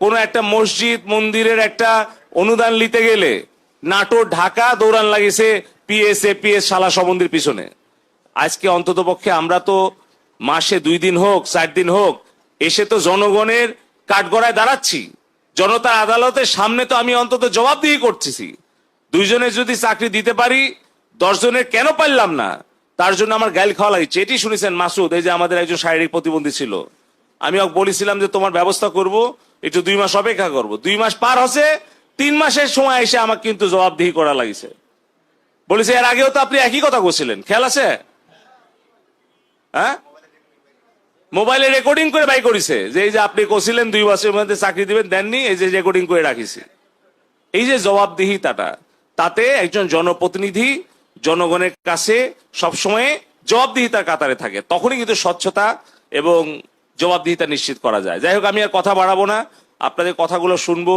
কোনো একটা মসজিদ মন্দিরের একটা অনুদান নিতে গেলে নাটোর ঢাকা দৌড়ান লাগিয়েছে পিএস শালা সম্বন্ধের পিছনে। আজকে অন্তত পক্ষে আমরা তো মাসে 2 দিন হোক 4 দিন হোক এসে তো জনগণের কাঠগড়ায় দাঁড়াচ্ছি, জনতার আদালতের সামনে তো আমি অন্তত জবাবদিহি করতেছি। 2 জনের যদি চাকরি দিতে পারি 10 জনের কেন পারলাম না, তার জন্য আমার গাইল খাওয়া লাগছে। এটি শুনেছেন মাসুদ, এই যে আমাদের একজন শারীরিক প্রতিবন্ধী ছিল, আমি ওকে বলেছিলাম যে তোমার ব্যবস্থা করব, একটু 2 মাস অপেক্ষা করব। 2 মাস পার হচ্ছে, 3 মাসের সময় এসে আমাকে কিন্তু জবাবদিহি করা লাগিছে। বলেছে এর আগেও তো আপনি একই কথা বলছিলেন, খেয়াল আছে? হ্যাঁ, মোবাইলে রেকর্ডিং করে বাই করেছে যে এই যে আপনি কছিলেন 2 মাসের মধ্যে চাকরি দিবেন, দেননি, এই যে রেকর্ডিং করে রাখিছি। এই যে জবাবদিহিতাটা, তাতে একজন জনপ্রতিনিধি জনগণের কাছে সবসময় জবাবদিহিতার কাতারে থাকে, তখনই কিন্তু স্বচ্ছতা এবং জবাবদিহিতা নিশ্চিত করা যায়। যাই হোক, আমি আর কথা বাড়াবো না, আপনাদের কথাগুলো শুনবো।